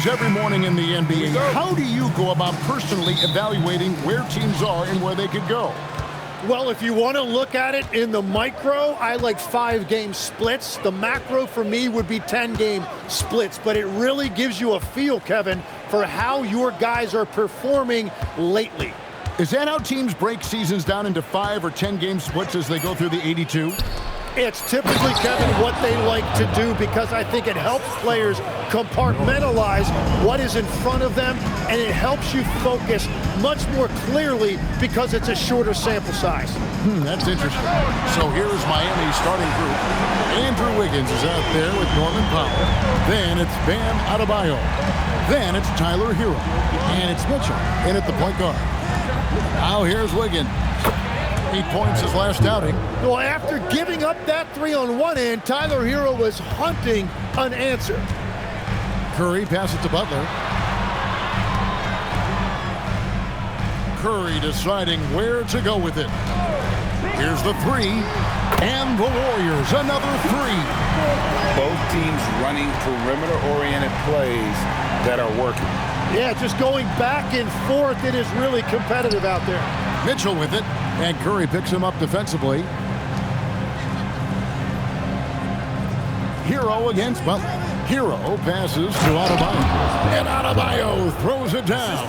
Every morning in the NBA, how do you go about personally evaluating where teams are and where they could go? Well, if you want to look at it in the micro, I like 5-game splits. The macro for me would be 10-game splits, but it really gives you a feel, Kevin, for how your guys are performing lately. Is that how teams break seasons down into 5 or 10-game splits as they go through the 82? It's typically, Kevin, what they like to do because I think it helps players compartmentalize what is in front of them, and it helps you focus much more clearly because it's a shorter sample size. That's interesting. So here's Miami's starting group. Andrew Wiggins is out there with Norman Powell. Then it's Bam Adebayo. Then it's Tyler Hero. And it's Mitchell in at the point guard. Now here's Wiggins. 8 points his last outing. Well, after giving up that 3 on one end, Tyler Hero was hunting an answer. Curry passes to Butler. Curry deciding where to go with it. Here's the 3. And the Warriors, another 3. Both teams running perimeter-oriented plays that are working. Yeah, just going back and forth. It is really competitive out there. Mitchell with it. And Curry picks him up defensively. Hero against Butler. Hero passes to Adebayo. And Adebayo throws it down.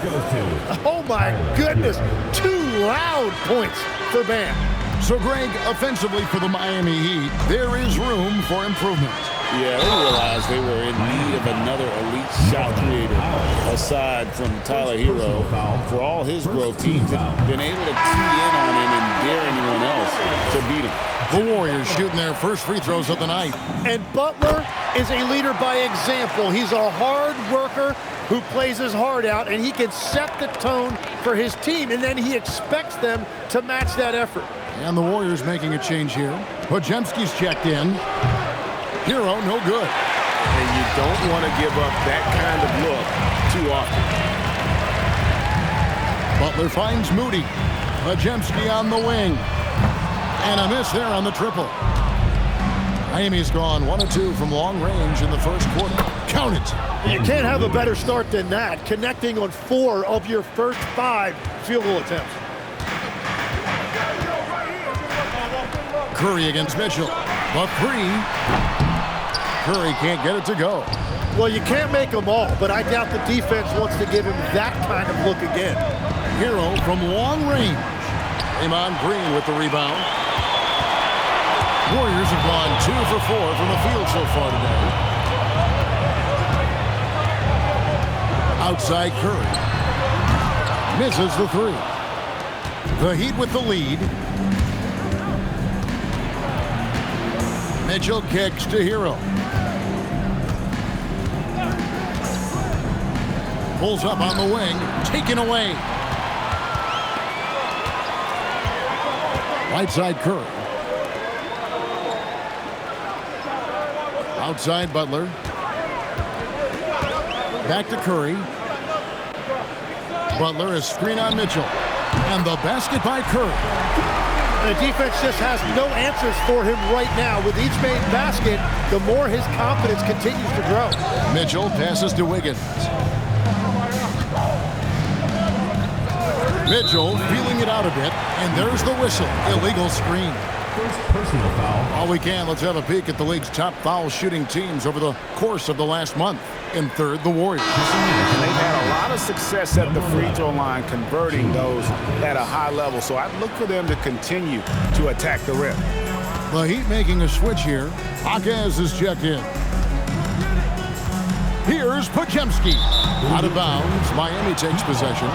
Oh, my goodness. 2 loud points for Bam. So, Greg, offensively for the Miami Heat, there is room for improvement. Yeah, they realized they were in need of another elite shot creator aside from Tyler Hero. For all his growth, teams have been able to key in on him and dare anyone else to beat him. The Warriors shooting their first free throws of the night. And Butler is a leader by example. He's a hard worker who plays his heart out, and he can set the tone for his team, and then he expects them to match that effort. And the Warriors making a change here. Podziemski's checked in. Hero, no good. And you don't want to give up that kind of look too often. Butler finds Moody. Podziemski on the wing. And a miss there on the triple. Miami's gone 1 of 2 from long range in the first quarter. Count it. You can't have a better start than that, connecting on 4 of your first 5 field goal attempts. Curry against Mitchell. The 3. Curry can't get it to go. Well, you can't make them all, but I doubt the defense wants to give him that kind of look again. Hero from long range. Draymond Green with the rebound. Warriors have gone 2 for 4 from the field so far today. Outside Curry. Misses the 3. The Heat with the lead. Mitchell kicks to Hero. Pulls up on the wing. Taken away. Right side Curry. Outside Butler. Back to Curry. Butler is screen on Mitchell. And the basket by Curry. The defense just has no answers for him right now. With each made basket, the more his confidence continues to grow. Mitchell passes to Wiggins. Mitchell feeling it out a bit, and there's the whistle. Illegal screen. First personal foul. While we can, let's have a peek at the league's top foul shooting teams over the course of the last month. In third, the Warriors. And they've had a lot of success at the free throw line, converting those at a high level. So I'd look for them to continue to attack the rim. The Heat making a switch here. Akaz is checked in. Here's Podziemski. Out of bounds. Miami takes possession.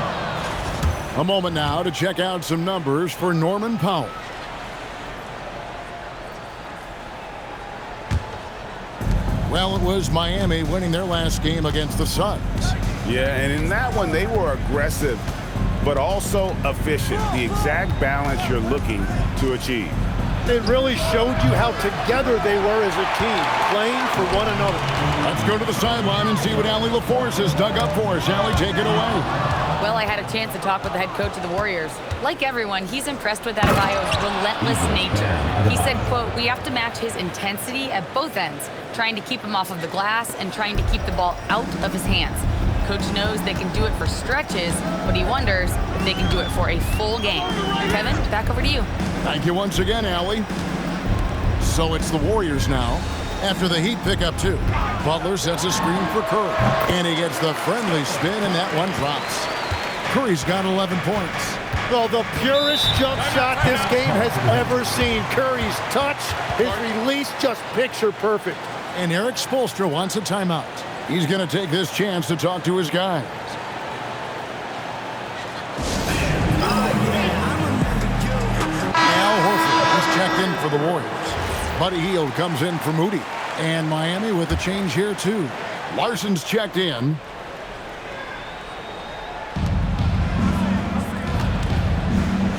A moment now to check out some numbers for Norman Powell. Well, it was Miami winning their last game against the Suns. Yeah, and in that one, they were aggressive, but also efficient. The exact balance you're looking to achieve. It really showed you how together they were as a team, playing for one another. Let's go to the sideline and see what Allie LaForce has dug up for us. Allie, take it away. Well, I had a chance to talk with the head coach of the Warriors. Like everyone, he's impressed with Adebayo's relentless nature. He said, quote, "We have to match his intensity at both ends, trying to keep him off of the glass and trying to keep the ball out of his hands. Coach knows they can do it for stretches, but he wonders if they can do it for a full game." Kevin, back over to you. Thank you once again, Allie. So it's the Warriors now. After the Heat pick up 2, Butler sets a screen for Curry, and he gets the friendly spin, and that one drops. Curry's got 11 points. Well, the purest jump shot this game has ever seen. Curry's touch, his release, just picture perfect. And Eric Spoelstra wants a timeout. He's going to take this chance to talk to his guys. Al Horford is checked in for the Warriors. Buddy Hield comes in for Moody. And Miami with a change here, too. Larson's checked in.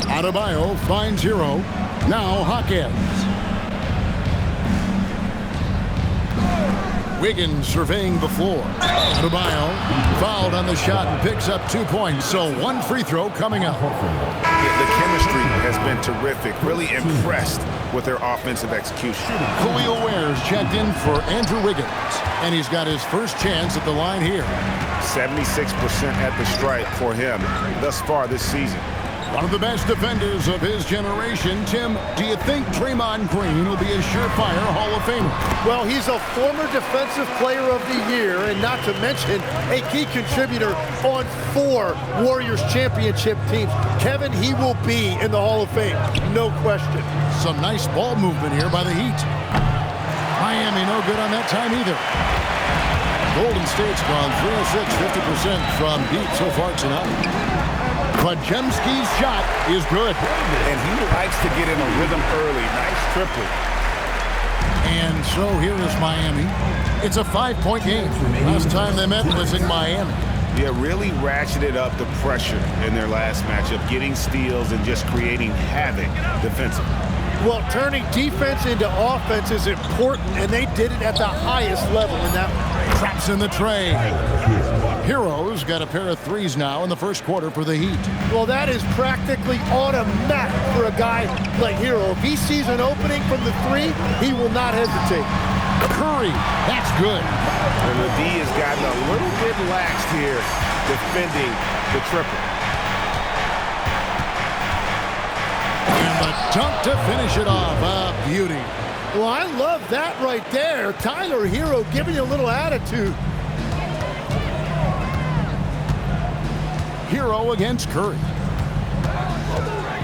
Adebayo finds Hero. Now Hawkins. Wiggins surveying the floor. Adebayo fouled on the shot and picks up 2 points. So one free throw coming up. The chemistry has been terrific. Really impressed with their offensive execution. Khalil Ware's checked in for Andrew Wiggins. And he's got his first chance at the line here. 76% at the stripe for him thus far this season. One of the best defenders of his generation. Tim, do you think Draymond Green will be a surefire Hall of Famer? Well, he's a former Defensive Player of the Year, and not to mention a key contributor on 4 Warriors championship teams. Kevin, he will be in the Hall of Fame, no question. Some nice ball movement here by the Heat. Miami no good on that time either. Golden State's gone 3 of 6, 50% from deep so far tonight. Podziemski's shot is good. And he likes to get in a rhythm early. Nice triplet. And so here is Miami. It's a 5-point game. Last time they met was in Miami. Yeah, really ratcheted up the pressure in their last matchup, getting steals and just creating havoc defensively. Well, turning defense into offense is important, and they did it at the highest level in that one. Traps in the tray. Hero's got a pair of threes now in the first quarter for the Heat. Well, that is practically automatic for a guy like Hero. If he sees an opening from the 3, he will not hesitate. Curry, that's good. And the D has gotten a little bit laxed here defending the triple. And the dunk to finish it off. A beauty. Well, I love that right there. Tyler Hero giving you a little attitude. Hero against Curry.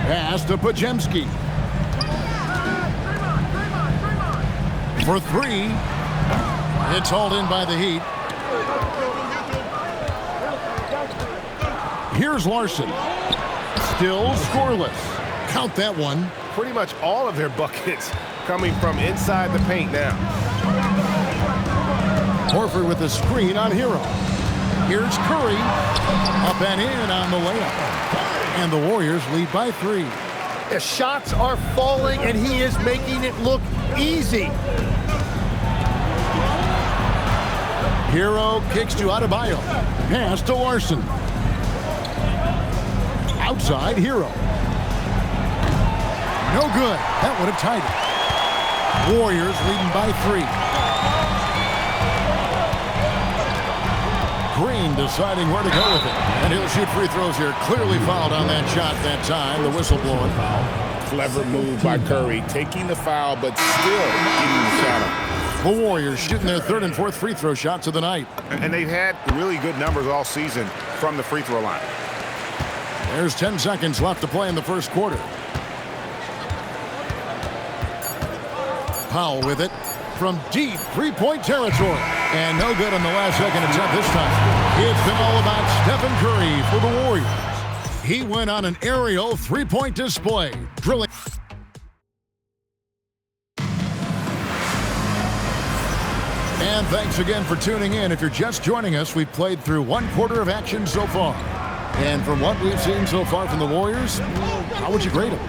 Pass to Podziemski. For 3. It's hauled in by the Heat. Here's Larson. Still scoreless. Count that one. Pretty much all of their buckets coming from inside the paint now. Horford with a screen on Hero. Here's Curry. Up and in on the layup. And the Warriors lead by 3. The shots are falling, and he is making it look easy. Hero kicks to Adebayo. Pass to Larson. Outside, Hero. No good. That would have tied it. Warriors leading by 3. Green deciding where to go with it. And he'll shoot free throws here. Clearly fouled on that shot that time. The whistle blowing. Clever move by Curry, taking the foul, but still getting the shot up. The Warriors shooting their 3rd and 4th free throw shots of the night. And they've had really good numbers all season from the free throw line. There's 10 seconds left to play in the first quarter. Powell with it from deep 3-point territory. And no good on the last second attempt this time. It's been all about Stephen Curry for the Warriors. He went on an aerial 3-point display, drilling. And thanks again for tuning in. If you're just joining us, we've played through 1 quarter of action so far. And from what we've seen so far from the Warriors, how would you grade them?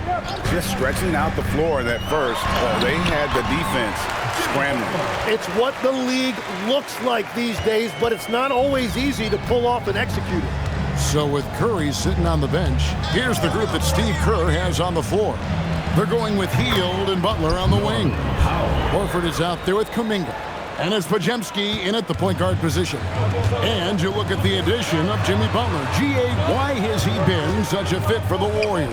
Just stretching out the floor in that first. They had the defense scrambling. It's what the league looks like these days, but it's not always easy to pull off and execute it. So with Curry sitting on the bench, here's the group that Steve Kerr has on the floor. They're going with Hield and Butler on the wing. Horford is out there with Kuminga. And it's Podziemski in at the point guard position. And you look at the addition of Jimmy Butler. G.A., why has he been such a fit for the Warriors?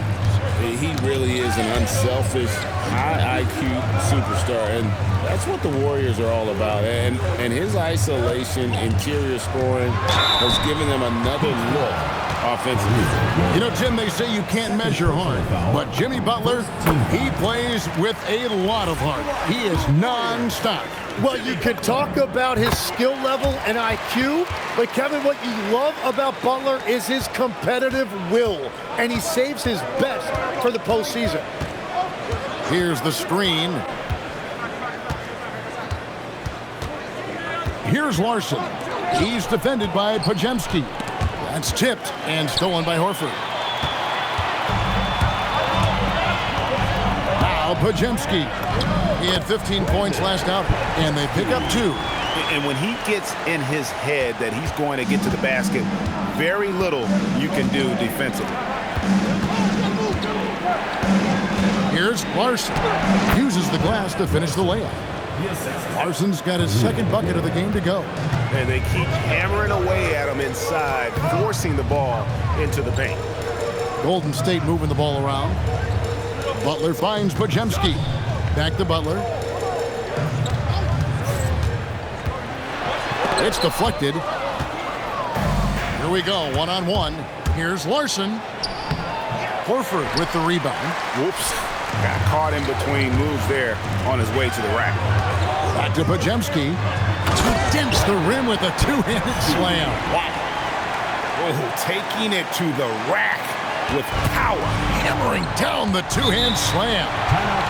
He really is an unselfish, high IQ superstar, and that's what the Warriors are all about. And his isolation, interior scoring has given them another look offensively. You know, Jim, they say you can't measure heart, but Jimmy Butler, he plays with a lot of heart. He is non-stop. Well, you can talk about his skill level and IQ, but Kevin, what you love about Butler is his competitive will, and he saves his best for the postseason. Here's the screen. Here's Larson. He's defended by Podziemski. That's tipped and stolen by Horford. Now Podziemski. He had 15 points last out, and they pick up 2. And when he gets in his head that he's going to get to the basket, very little you can do defensively. Here's Larson. Uses the glass to finish the layup. Larson's got his second bucket of the game to go. And they keep hammering away at him inside, forcing the ball into the paint. Golden State moving the ball around. Butler finds Podziemski. Back to Butler. It's deflected. Here we go, one-on-one. Here's Larson. Horford with the rebound. Whoops. Got caught in between moves there on his way to the rack. Back to Podziemski. Dents the rim with a two-handed slam. Wow. Oh, taking it to the rack with power. Hammering down the two-hand slam.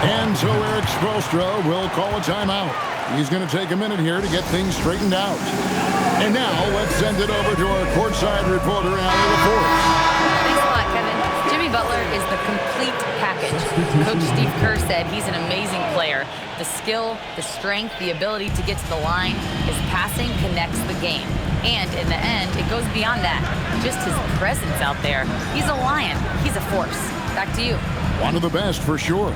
And so Eric Spoelstra will call a timeout. He's going to take a minute here to get things straightened out. And now let's send it over to our courtside reporter, Allie LaForce. Thanks a lot, Kevin. Jimmy Butler is the complete package. Coach Steve Kerr said he's an amazing player. The skill, the strength, the ability to get to the line, his passing connects the game. And in the end, it goes beyond that. Just his presence out there. He's a lion. He's a force. Back to you. One of the best for sure.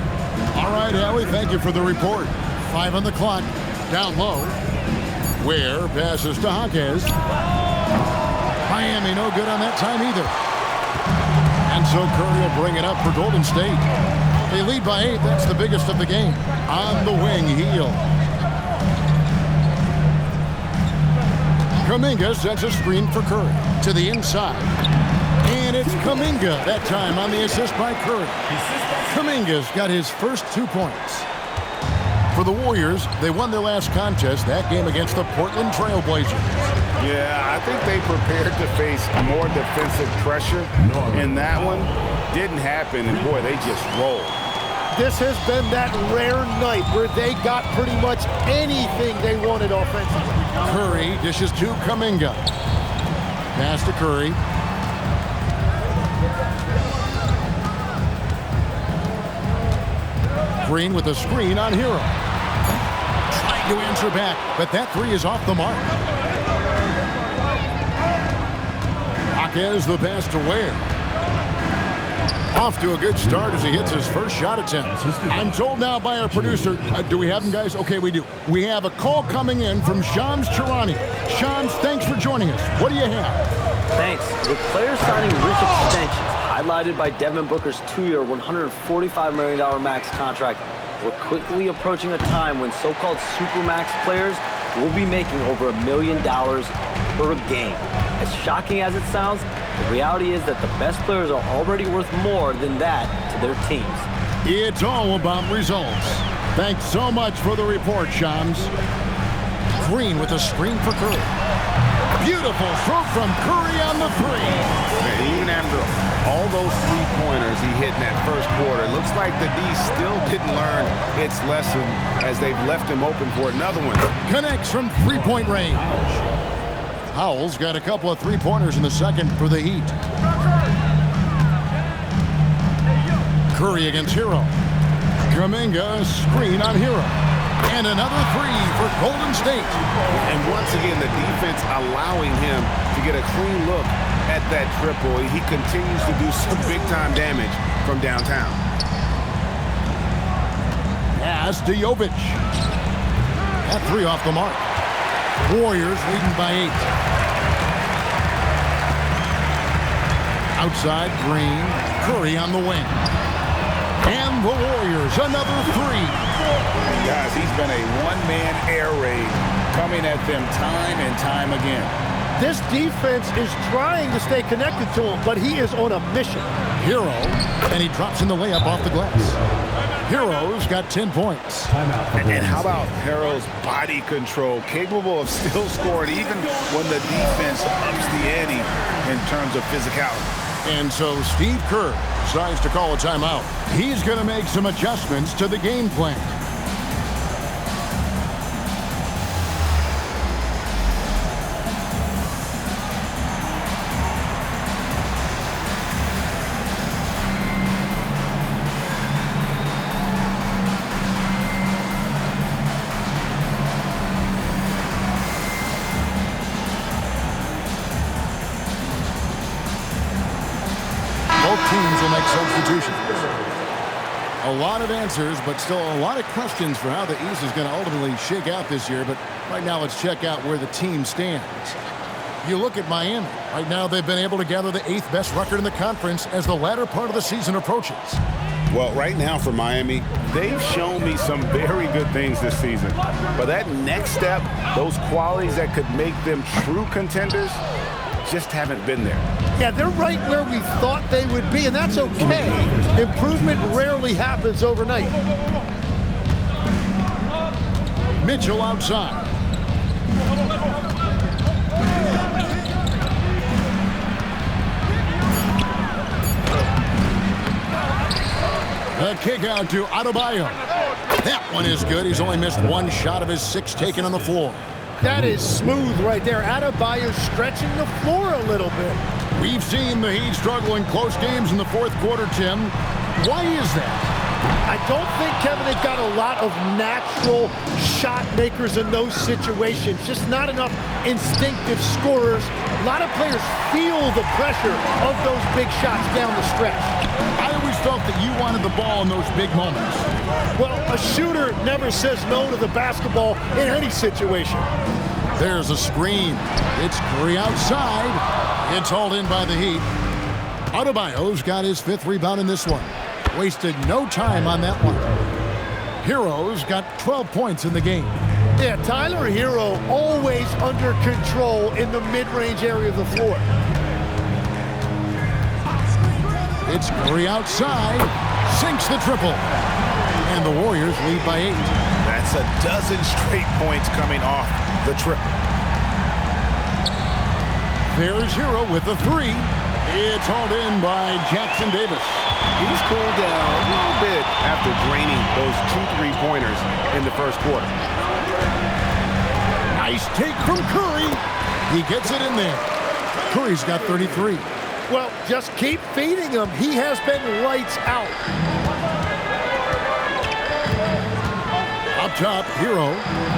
All right, Allie, thank you for the report. 5 on the clock. Down low. Ware passes to Jaquez. Miami no good on that time either. And so Curry will bring it up for Golden State. They lead by 8. That's the biggest of the game. On the wing, Hield. Kuminga sends a screen for Curry to the inside. And it's Kuminga that time on the assist by Curry. Kuminga's got his first 2 points. For the Warriors, they won their last contest, that game against the Portland Trail Blazers. Yeah, I think they prepared to face more defensive pressure, and that one didn't happen, and boy, they just rolled. This has been that rare night where they got pretty much anything they wanted offensively. Curry dishes to Kuminga. Pass to Curry. Green with a screen on Hero. Trying to answer back, but that 3 is off the mark. Jaquez the pass to Ware. Off to a good start as he hits his first shot attempt. I'm told now by our producer, do we have him, guys? Okay, we do. We have a call coming in from Shams Charania. Shams, thanks for joining us. What do you have? Thanks. With players signing rich extensions, highlighted by Devin Booker's 2-year, $145 million max contract, we're quickly approaching a time when so-called supermax players will be making over $1 million per game. As shocking as it sounds, the reality is that the best players are already worth more than that to their teams. It's all about results. Thanks so much for the report, Shams. Green with a screen for Curry. Beautiful throw from Curry on the 3. And even after all those three-pointers he hit in that first quarter, looks like the D still didn't learn its lesson as they've left him open for another one. Connects from three-point range. Howell's got a couple of three-pointers in the second for the Heat. Curry against Hero. Kuminga, screen on Hero. And another three for Golden State. And once again, the defense allowing him to get a clean look at that triple. He continues to do some big-time damage from downtown. Pass to Jovic. That three off the mark. Warriors leading by 8. Outside, Green. Curry on the wing. And the Warriors, another three. Guys, he's been a one-man air raid coming at them time and time again. This defense is trying to stay connected to him, but he is on a mission. Hero, and he drops in the layup off the glass. Hero's got 10 points. And how about Hero's body control, capable of still scoring even when the defense ups the ante in terms of physicality. And so Steve Kerr decides to call a timeout. He's going to make some adjustments to the game plan. Both teams will make substitutions. A lot of answers, but still a lot of questions for how the East is going to ultimately shake out this year. But right now, let's check out where the team stands. You look at Miami. Right now, they've been able to gather the 8th best record in the conference as the latter part of the season approaches. Well, right now for Miami, they've shown me some very good things this season. But that next step, those qualities that could make them true contenders, just haven't been there. Yeah, they're right where we thought they would be, and that's okay. Improvement rarely happens overnight. Mitchell outside. The kick out to Adebayo. That one is good. He's only missed one shot of his 6 taken on the floor. That is smooth right there. Adebayo stretching the floor a little bit. We've seen the Heat struggle in close games in the fourth quarter, Tim. Why is that? I don't think, Kevin, they've got a lot of natural shot makers in those situations. Just not enough instinctive scorers. A lot of players feel the pressure of those big shots down the stretch. I always felt that you wanted the ball in those big moments. Well, a shooter never says no to the basketball in any situation. There's a screen. It's Curry outside. It's hauled in by the Heat. Adebayo's got his 5th rebound in this one. Wasted no time on that one. Hero's got 12 points in the game. Yeah, Tyler Hero always under control in the mid-range area of the floor. It's Curry outside. Sinks the triple. And the Warriors lead by 8. That's a dozen straight points coming off the triple. There's Hero with the 3. It's hauled in by Jackson Davis. He's cooled down a little bit after draining those 2 3-pointers in the first quarter. Nice take from Curry. He gets it in there. Curry's got 33. Well, just keep feeding him. He has been lights out. Up top, Hero,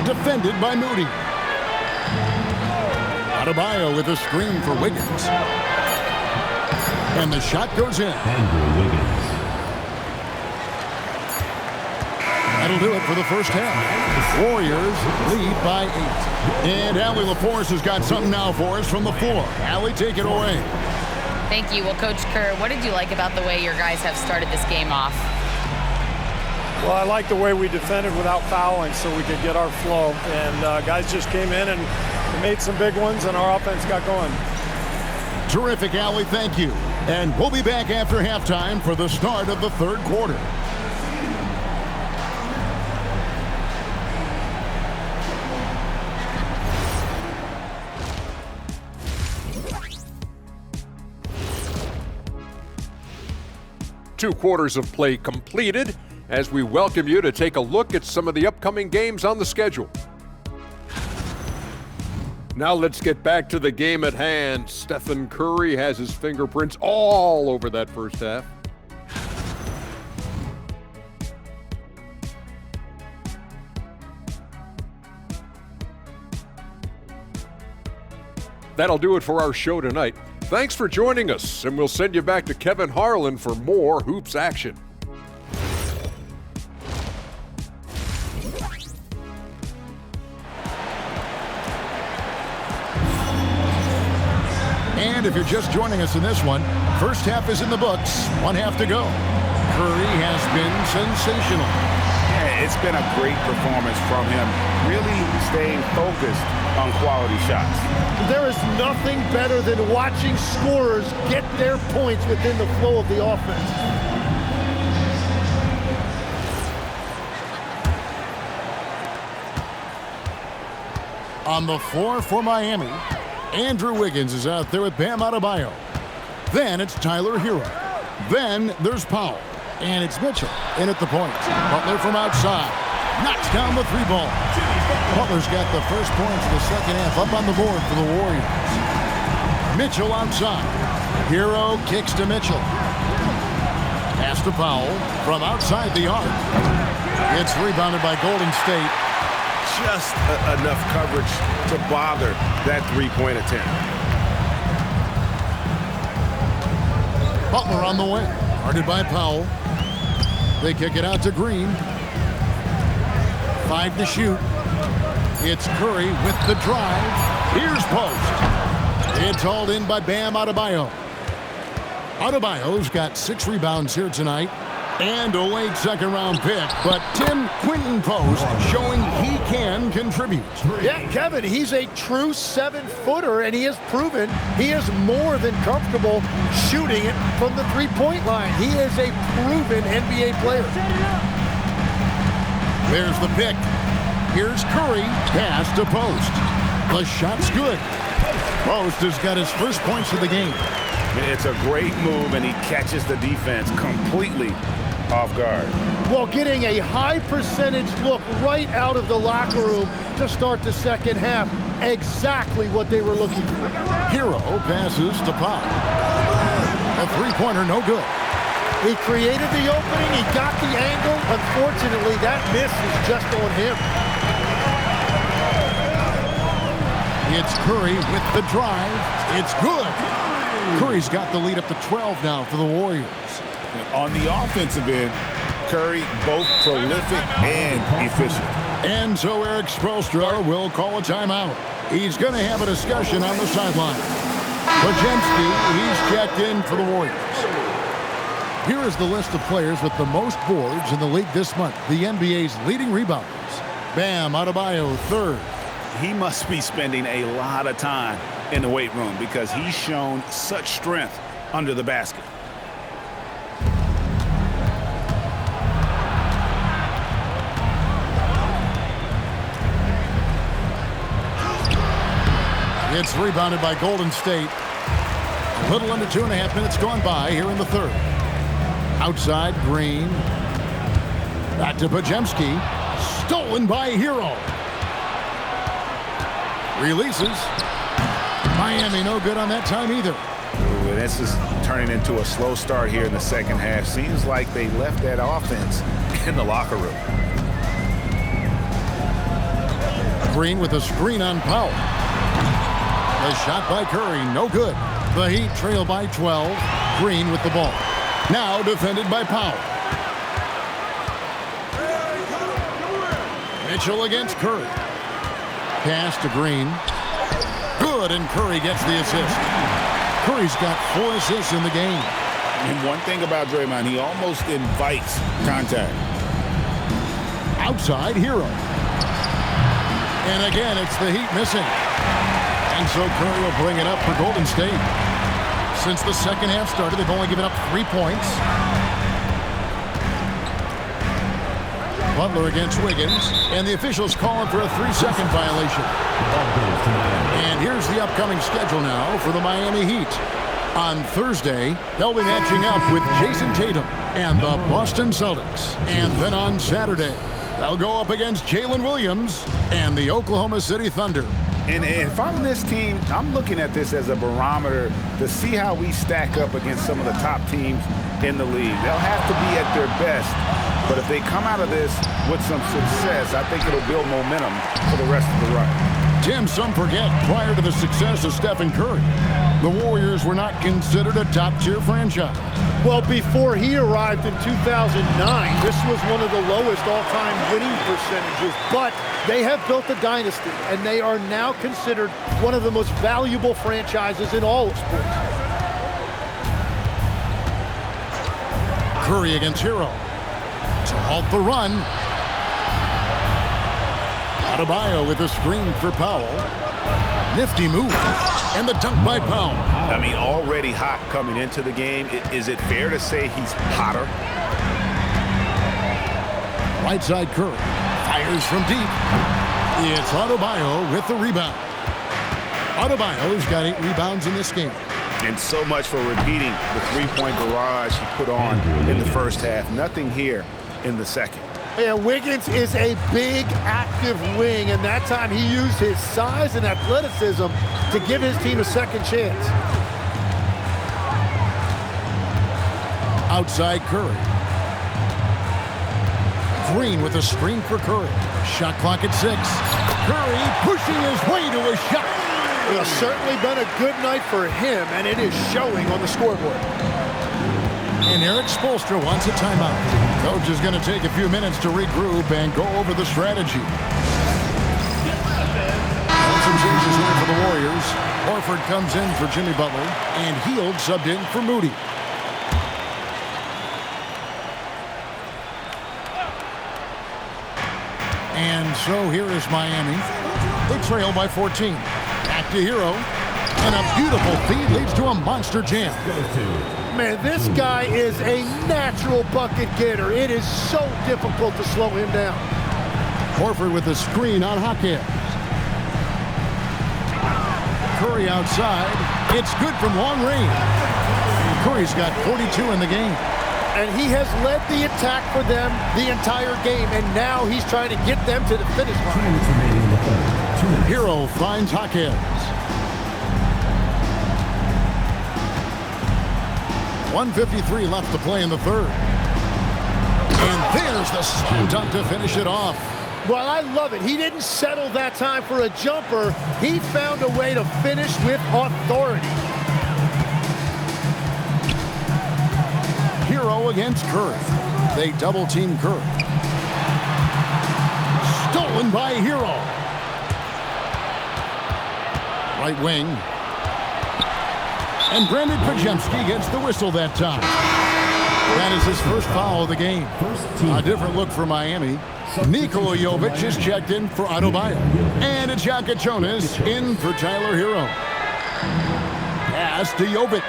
defended by Moody. Adebayo with a screen for Wiggins. And the shot goes in. Andrew Wiggins. That'll do it for the first half. Warriors lead by 8. And Allie LaForce has got something now for us from the floor. Allie, take it away. Thank you. Well, Coach Kerr, what did you like about the way your guys have started this game off? Well, I like the way we defended without fouling so we could get our flow. And guys just came in and made some big ones, and our offense got going. Terrific, Allie. Thank you. And we'll be back after halftime for the start of the third quarter. Two quarters of play completed as we welcome you to take a look at some of the upcoming games on the schedule. Now let's get back to the game at hand. Stephen Curry has his fingerprints all over that first half. That'll do it for our show tonight. Thanks for joining us, and we'll send you back to Kevin Harlan for more hoops action. And if you're just joining us in this one, first half is in the books, 1 half to go. Curry has been sensational. Yeah, it's been a great performance from him, really staying focused on quality shots. There is nothing better than watching scorers get their points within the flow of the offense. On the floor for Miami, Andrew Wiggins is out there with Bam Adebayo. Then it's Tyler Hero. Then there's Powell. And it's Mitchell in at the point. Butler from outside. Knocks down the three ball. Butler's got the first points of the second half up on the board for the Warriors. Mitchell outside. Hero kicks to Mitchell. Pass to Powell from outside the arc. It's rebounded by Golden State. Just enough coverage to bother that three-point attempt. Butler on the wing. Guarded by Powell. They kick it out to Green. 5 to shoot. It's Curry with the drive. Here's post. It's hauled in by Bam Adebayo. Adebayo's got 6 rebounds here tonight. And a late second-round pick. But Tim Quinton Post showing he can contribute. Yeah, Kevin, he's a true 7-footer, and he has proven he is more than comfortable shooting it from the three-point line. He is a proven NBA player. There's the pick. Here's Curry. Pass to Post. The shot's good. Post has got his first points of the game. It's a great move, and he catches the defense completely off guard. Well, getting a high percentage look right out of the locker room to start the second half. Exactly what they were looking for. Hero passes to Powell. A three-pointer, no good. He created the opening. He got the angle. Unfortunately, that miss is just on him. It's Curry with the drive. It's good. Curry's got the lead up to 12 now for the Warriors. On the offensive end, Curry both prolific and efficient. And so Eric Spoelstra will call a timeout. He's going to have a discussion on the sideline. Pajemski, he's checked in for the Warriors. Here is the list of players with the most boards in the league this month. The NBA's leading rebounders. Bam Adebayo, third. He must be spending a lot of time in the weight room because he's shown such strength under the basket. It's rebounded by Golden State. A little under 2.5 minutes gone by here in the third. Outside, Green. Back to Pajemski. Stolen by Hero. Releases. Miami no good on that time either. Ooh, this is turning into a slow start here in the second half. Seems like they left that offense in the locker room. Green with a screen on Powell. The shot by Curry, no good. The Heat trail by 12. Green with the ball. Now defended by Powell. Mitchell against Curry. Pass to Green. Good, and Curry gets the assist. Curry's got 4 assists in the game. And one thing about Draymond, he almost invites contact. Outside, Hero. And again, it's the Heat missing. And so Curry will bring it up for Golden State. Since the second half started, they've only given up 3 points. Butler against Wiggins, and the officials calling for a 3-second violation. And here's the upcoming schedule now for the Miami Heat. On Thursday, they'll be matching up with Jason Tatum and the Boston Celtics. And then on Saturday, they'll go up against Jalen Williams and the Oklahoma City Thunder. And if I'm this team, I'm looking at this as a barometer to see how we stack up against some of the top teams in the league. They'll have to be at their best, but if they come out of this with some success, I think it'll build momentum for the rest of the run. Tim, some forget, prior to the success of Steph Curry, the Warriors were not considered a top-tier franchise. Well, before he arrived in 2009, this was one of the lowest all-time winning percentages, but they have built a dynasty, and they are now considered one of the most valuable franchises in all of sports. Curry against Hero to halt the run. Adebayo with a screen for Powell. Nifty move. And the dunk by Powell. I mean, already hot coming into the game. Is it fair to say he's hotter? Right side Curry. Fires from deep. It's Adebayo with the rebound. Adebayo's got 8 rebounds in this game. And so much for repeating the three-point barrage he put on in the first half. Nothing here in the second. And Wiggins is a big, active wing, and that time he used his size and athleticism to give his team a second chance. Outside Curry. Green with a screen for Curry. Shot clock at 6. Curry pushing his way to a shot. It's certainly been a good night for him, and it is showing on the scoreboard. And Eric Spoelstra wants a timeout. Coach is going to take a few minutes to regroup and go over the strategy. And some changes here for the Warriors. Horford comes in for Jimmy Butler, and Hield subbed in for Moody. And so here is Miami. They trail by 14. Back to Hero. And a beautiful feed leads to a monster jam. Man, this guy is a natural bucket getter. It is so difficult to slow him down. Horford with the screen on Hackett. Curry outside. It's good from long range. Curry's got 42 in the game. And he has led the attack for them the entire game, and now he's trying to get them to the finish line. Hero finds Hackett. 1:53 left to play in the third. And there's the slam dunk to finish it off. Well, I love it. He didn't settle that time for a jumper. He found a way to finish with authority. Hero against Curry. They double-team Curry. Stolen by Hero. Right wing. And Brandon Pajemski gets the whistle that time. That is his first foul of the game. A different look for Miami. Nikola Jovic is checked in for Adebayo. And it's Jokic Jonas in for Tyler Hero. Pass to Jovic.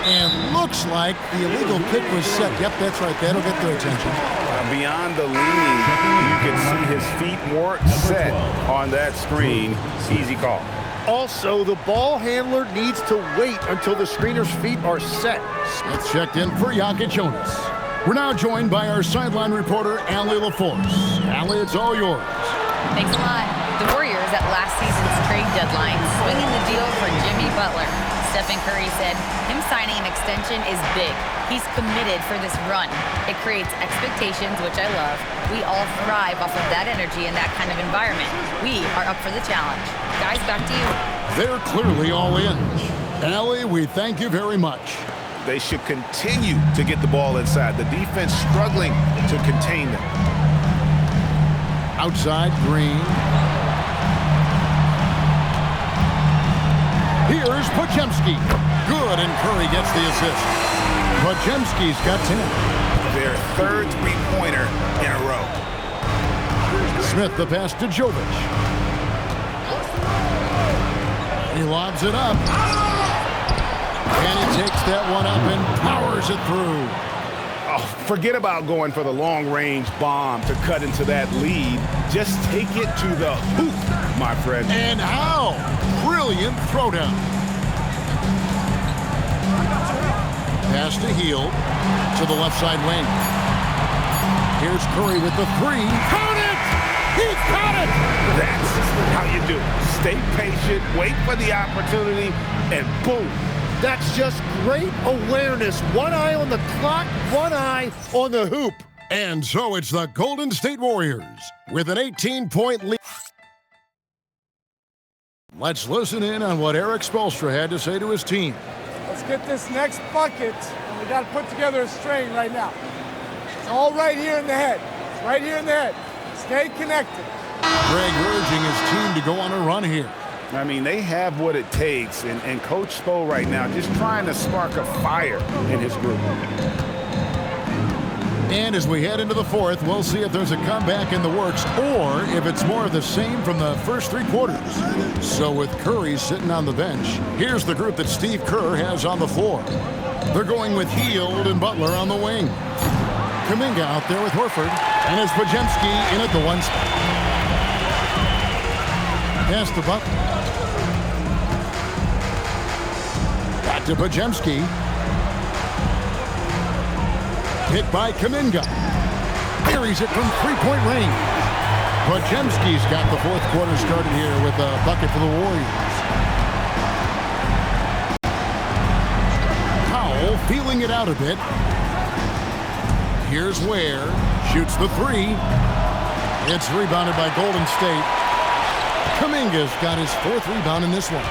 And looks like the illegal kick was set. Yep, that's right. That'll get their attention. Beyond the leaning, you can see his feet more set on that screen. Easy call. Also, the ball handler needs to wait until the screener's feet are set. Smith checked in for Jokic Jonas. We're now joined by our sideline reporter, Allie LaForce. Allie, it's all yours. Thanks a lot. The Warriors at last season's trade deadline swinging the deal for Jimmy Butler. Steph Curry said him signing an extension is big. He's committed for this run. It creates expectations, which I love. We all thrive off of that energy and that kind of environment. We are up for the challenge. Guys, back to you. They're clearly all in. Allie, we thank you very much. They should continue to get the ball inside. The defense struggling to contain them. Outside, Green. Here's Pajemski. Good, and Curry gets the assist. Pajemski's got 10. Their third three-pointer in a row. Smith the pass to Jovic. He lobs it up. And he takes that one up and powers it through. Oh, forget about going for the long-range bomb to cut into that lead. Just take it to the hoop, my friend. And how? Brilliant throwdown. Pass to Hield to the left side wing. Here's Curry with the three. Count it! He's got it! That's how you do it. Stay patient, wait for the opportunity, and boom. That's just great awareness. One eye on the clock, one eye on the hoop. And so it's the Golden State Warriors with an 18-point lead. Let's listen in on what Eric Spoelstra had to say to his team. Let's get this next bucket, and we got to put together a string right now. It's all right here in the head. It's right here in the head. Stay connected. Greg urging his team to go on a run here. I mean, they have what it takes, and Coach Spo right now just trying to spark a fire in his group. And as we head into the fourth, we'll see if there's a comeback in the works or if it's more of the same from the first three quarters. So with Curry sitting on the bench, here's the group that Steve Kerr has on the floor. They're going with Hield and Butler on the wing. Kuminga out there with Horford, and it's Podziemski in at the one spot. Pass to Butler. Back to Podziemski. Hit by Kuminga. Buries it from three-point range. Podziemski's got the fourth quarter started here with a bucket for the Warriors. Powell feeling it out a bit. Here's Ware. Shoots the three. It's rebounded by Golden State. Kuminga's got his fourth rebound in this one.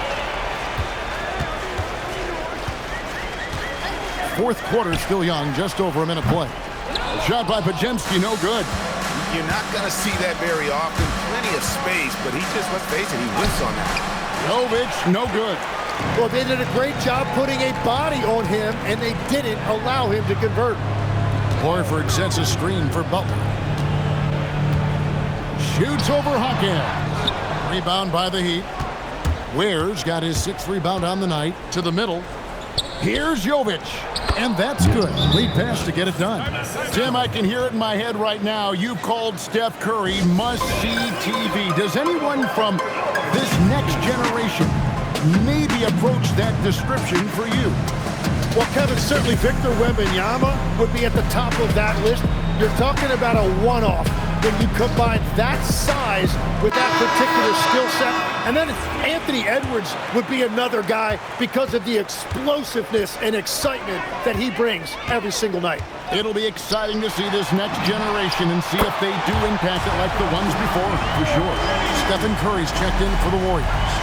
Fourth quarter still young, just over a minute play. Shot by Podziemski, no good. You're not going to see that very often. Plenty of space, but he just, let's face it, he whiffs on that. Jovic, no good. Well, they did a great job putting a body on him, and they didn't allow him to convert. Horford sets a screen for Butler. Shoots over Hawkins. Rebound by the Heat. Ware's got his sixth rebound on the night. To the middle. Here's Jovic. And that's good. Lead pass to get it done. Tim, I can hear it in my head right now. You called Steph Curry must-see TV. Does anyone from this next generation maybe approach that description for you? Well, Kevin, certainly Victor Wembanyama would be at the top of that list. You're talking about a one-off when you combine that size with that particular skill set. And then Anthony Edwards would be another guy because of the explosiveness and excitement that he brings every single night. It'll be exciting to see this next generation and see if they do impact it like the ones before, for sure. Stephen Curry's checked in for the Warriors.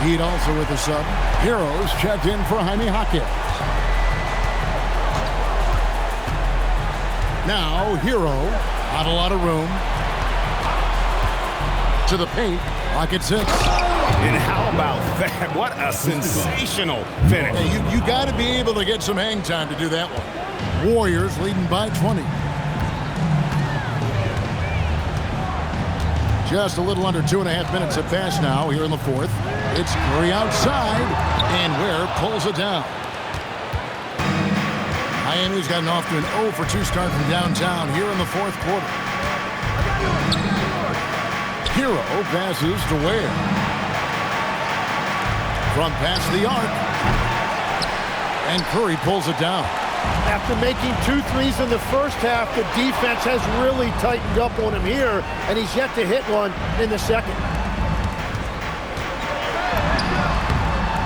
Heat also with a sub. Heroes checked in for Jaime Jaquez. Now, Hero, not a lot of room. To the paint, pocket six. And how about that? What a sensational finish. Hey, you got to be able to get some hang time to do that one. Warriors leading by 20. Just a little under 2.5 minutes have passed now here in the fourth. It's Curry outside, and Ware pulls it down. Miami's gotten off to an 0 for 2 start from downtown here in the fourth quarter. Hero passes to Ware. From past the arc. And Curry pulls it down. After making 2 threes in the first half, the defense has really tightened up on him here, and he's yet to hit one in the second.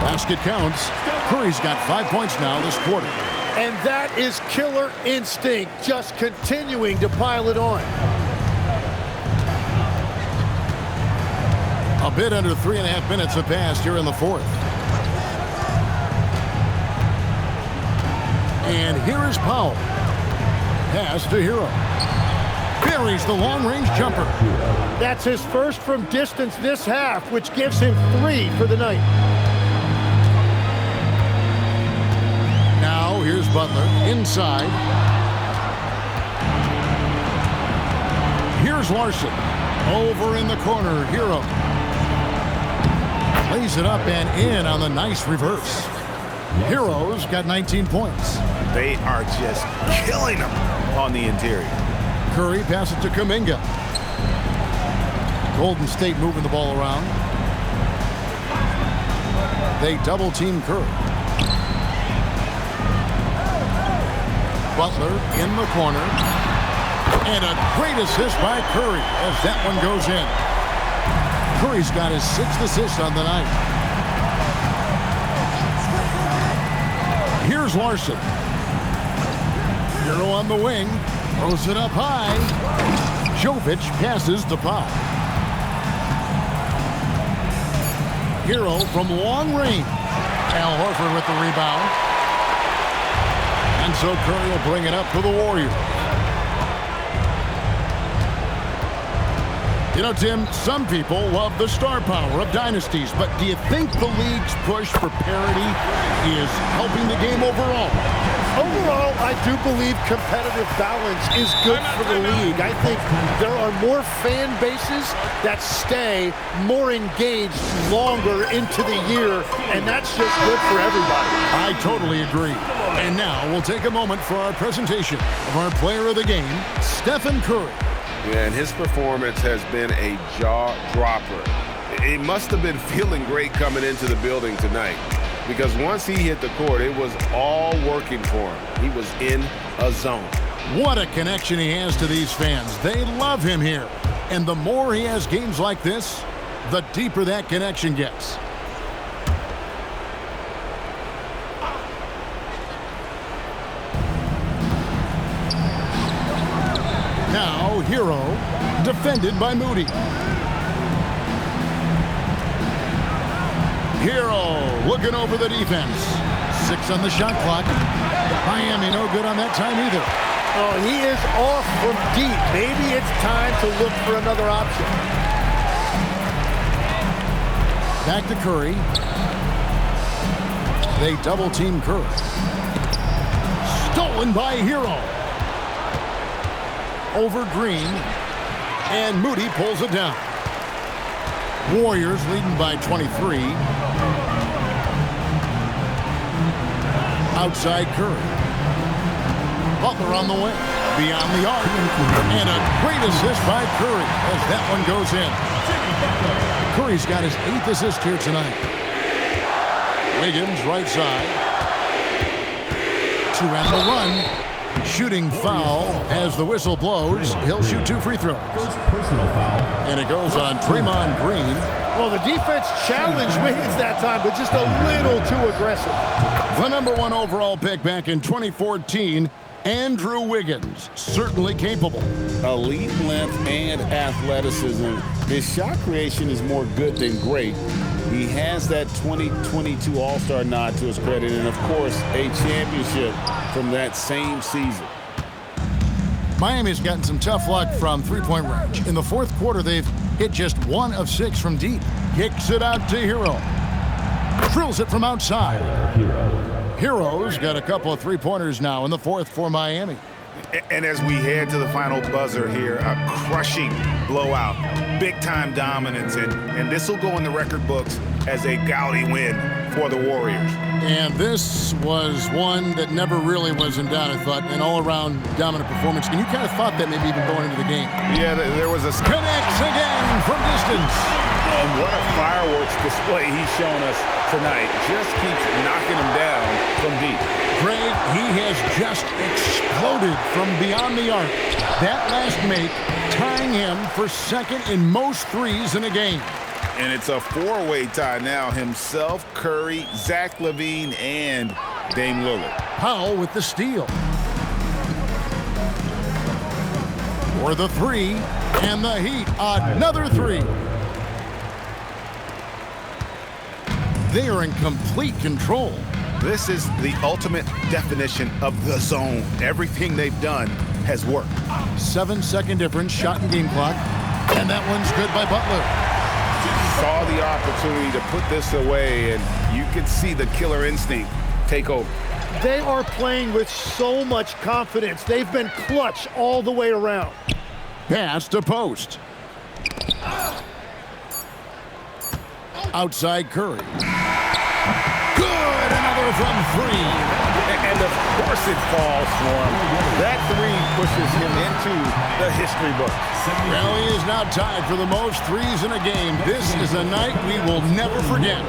Basket counts. Curry's got 5 points now this quarter. And that is killer instinct, just continuing to pile it on. A bit under 3.5 minutes have passed here in the fourth. And here is Powell. Pass to Hero. Buries the long-range jumper. That's his first from distance this half, which gives him 3 for the night. Now here's Butler inside. Here's Larson. Over in the corner, Hero. Lays it up and in on the nice reverse. Hero's got 19 points. They are just killing them on the interior. Curry passes to Kuminga. Golden State moving the ball around. They double team Curry. Butler in the corner. And a great assist by Curry as that one goes in. Curry's got his 6th assist on the night. Here's Larson. Hero on the wing. Throws it up high. Jovic passes to Pop. Hero from long range. Al Horford with the rebound. And so Curry will bring it up to the Warriors. You know, Tim, some people love the star power of dynasties, but do you think the league's push for parity is helping the game overall? Overall, I do believe competitive balance is good for the league. I think there are more fan bases that stay more engaged longer into the year, and that's just good for everybody. I totally agree. And now we'll take a moment for our presentation of our player of the game, Stephen Curry. Yeah, and his performance has been a jaw-dropper. He must have been feeling great coming into the building tonight, because once he hit the court, it was all working for him. He was in a zone. What a connection he has to these fans. They love him here. And the more he has games like this, the deeper that connection gets. Now, Hero, defended by Moody. Hero looking over the defense. 6 on the shot clock. Miami no good on that time either. Oh, he is off from deep. Maybe it's time to look for another option. Back to Curry. They double team Curry. Stolen by Hero. Over Green. And Moody pulls it down. Warriors leading by 23. Outside Curry. Butler on the way. Beyond the arc. And a great assist by Curry as that one goes in. Curry's got his 8th assist here tonight. Wiggins right side. 2 on the run. Shooting foul as the whistle blows. He'll shoot 2 free throws. Personal foul. And it goes on Draymond Green. Well, the defense challenged Wiggins that time, but just a little too aggressive. The #1 overall pick back in 2014, Andrew Wiggins, certainly capable. Elite length and athleticism. His shot creation is more good than great. He has that 2022 All-Star nod to his credit, and of course, a championship from that same season. Miami's gotten some tough luck from three-point range. In the 4th quarter, they've hit just 1 of 6 from deep. Kicks it out to Hero. Drills it from outside. Hero's got a couple of three-pointers now in the 4th for Miami. And as we head to the final buzzer here, a crushing blowout, big-time dominance, and this will go in the record books as a gaudy win for the Warriors. And this was one that never really was in doubt, I thought, an all-around dominant performance. And you kind of thought that maybe even going into the game. Yeah, there was a... Connects again from distance. And what a fireworks display he's shown us tonight. Just keeps knocking him down from deep. Greg, he has just exploded from beyond the arc. That last make tying him for 2nd in most threes in a game. And it's a 4-way tie now. Himself, Curry, Zach LaVine, and Dame Lillard. Powell with the steal. For the 3, and the Heat, another 3. They are in complete control. This is the ultimate definition of the zone. Everything they've done has worked. 7-second difference, shot and game clock. And that one's good by Butler. Saw the opportunity to put this away, and you could see the killer instinct take over. They are playing with so much confidence. They've been clutch all the way around. Pass to post. Outside Curry. Good, another from 3. And of course it falls for him. That 3 pushes him into the history books. Well, he is now tied for the most threes in a game. This is a night we will never forget.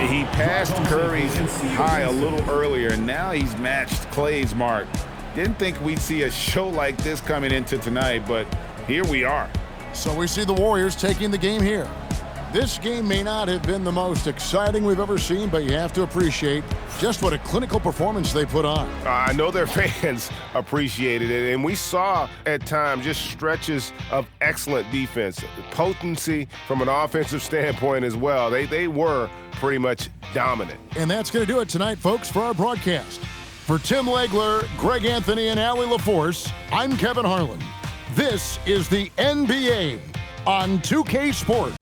He passed Curry's high a little earlier, and now he's matched Clay's mark. Didn't think we'd see a show like this coming into tonight, but here we are. So we see the Warriors taking the game here. This game may not have been the most exciting we've ever seen, but you have to appreciate just what a clinical performance they put on. I know their fans appreciated it, and we saw at times just stretches of excellent defense, potency from an offensive standpoint as well. They were pretty much dominant. And that's going to do it tonight, folks, for our broadcast. For Tim Legler, Greg Anthony, and Allie LaForce, I'm Kevin Harlan. This is the NBA on 2K Sports.